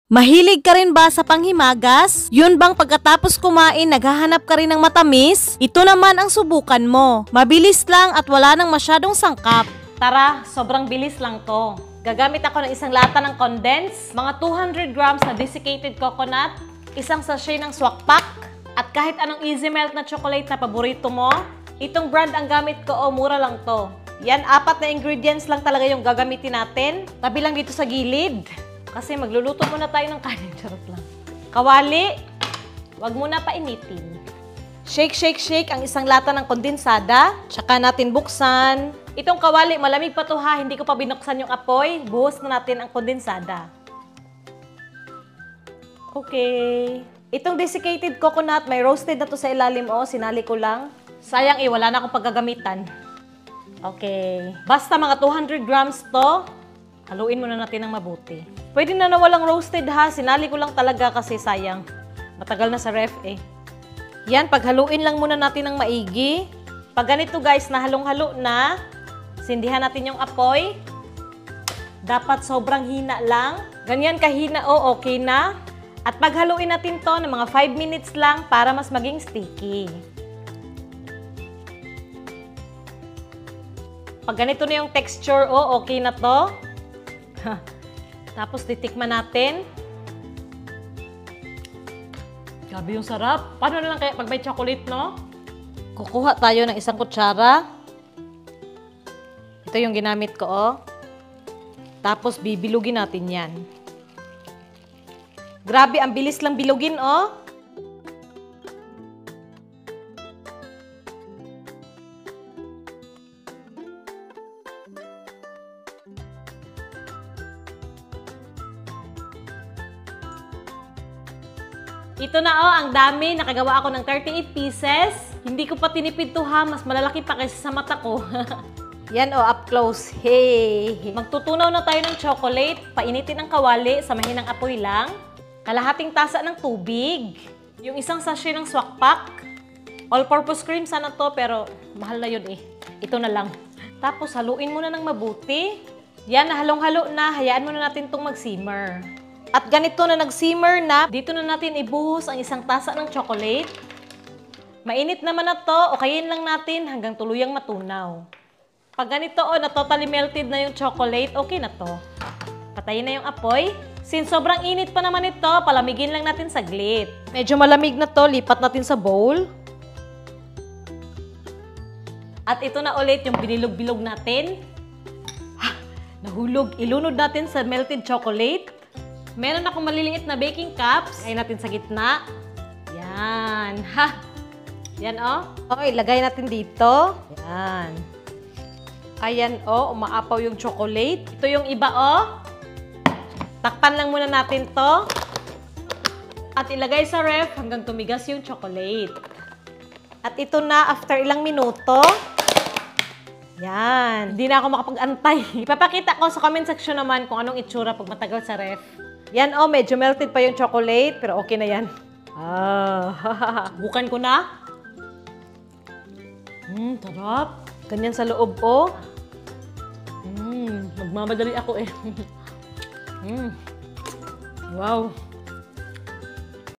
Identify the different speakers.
Speaker 1: Mahilig ka rin ba sa panghimagas? Yun bang pagkatapos kumain naghahanap ka rin ng matamis? Ito naman ang subukan mo. Mabilis lang at wala nang masyadong sangkap. Tara, sobrang bilis lang to. Gagamit ako ng isang lata ng condensed, mga 200 grams na desiccated coconut, isang sachet ng swak pak, at kahit anong easy melt na chocolate na paborito mo. Itong brand ang gamit ko, mura lang to. Yan, 4 na ingredients lang talaga yung gagamitin natin. Tabi lang dito sa gilid. Kasi magluluto muna tayo ng kanin. Charot lang. Kawali, wag muna painitin. Shake, shake, shake ang isang lata ng kondensada. Tsaka natin buksan. Itong kawali, malamig pa to ha. Hindi ko pa binuksan yung apoy. Buhos na natin ang kondensada. Okay. Itong desiccated coconut, may roasted na to sa ilalim. Sinali ko lang. Sayang wala na akong paggagamitan. Okay. Basta mga 200 grams to. Haluin muna natin ng mabuti. Pwede na walang roasted ha. Sinali ko lang talaga kasi sayang. Matagal na sa ref Yan, paghaluin lang muna natin ng maigi. Pag ganito guys, nahalong-halo na, sindihan natin yung apoy. Dapat sobrang hina lang. Ganyan kahina, okay na. At paghaluin natin to ng mga 5 minutes lang para mas maging sticky. Pag ganito na yung texture, okay na to. Tapos titikman natin. Grabe yung sarap. Paano na lang kaya pag may chocolate, no? Kukuha tayo ng isang kutsara. Ito yung ginamit ko, Tapos bibilugin natin yan. Grabe, ang bilis lang bilugin, Ito na ang dami. Nakagawa ako ng 38 pieces. Hindi ko pa tinipid to ha. Mas malalaki pa kaysa sa mata ko. Yan up close. Hey! Magtutunaw na tayo ng chocolate. Painitin ang kawali sa mahinang apoy lang. Kalahating tasa ng tubig. Yung isang sachet ng swak pak. All-purpose cream sana to pero mahal na yun Ito na lang. Tapos haluin muna ng mabuti. Yan, nahalong-halo na. Hayaan muna natin itong mag-simmer. At ganito na nag-simmer na, dito na natin ibuhos ang isang tasa ng chocolate. Mainit naman na to, okayin lang natin hanggang tuluyang matunaw. Pag ganito na totally melted na yung chocolate, okay na to. Patayin na yung apoy. Since sobrang init pa naman ito, palamigin lang natin saglit. Medyo malamig na to, lipat natin sa bowl. At ito na ulit yung binilog-bilog natin. Nahulog, ilunod natin sa melted chocolate. Meron akong maliliit na baking cups. Ilagay natin sa gitna. Yan. Yan, ilagay natin dito. Yan. Ayan, umaapaw yung chocolate. Ito yung iba, Takpan lang muna natin to. At ilagay sa ref hanggang tumigas yung chocolate. At ito na, after ilang minuto. Yan. Hindi na ako makapag-antay. Ipapakita ko sa comment section naman kung anong itsura pag matagal sa ref. Yan, medyo melted pa yung chocolate, pero okay na yan. Bukan ko na. Sarap. Ganyan sa loob, magmamadali ako Wow.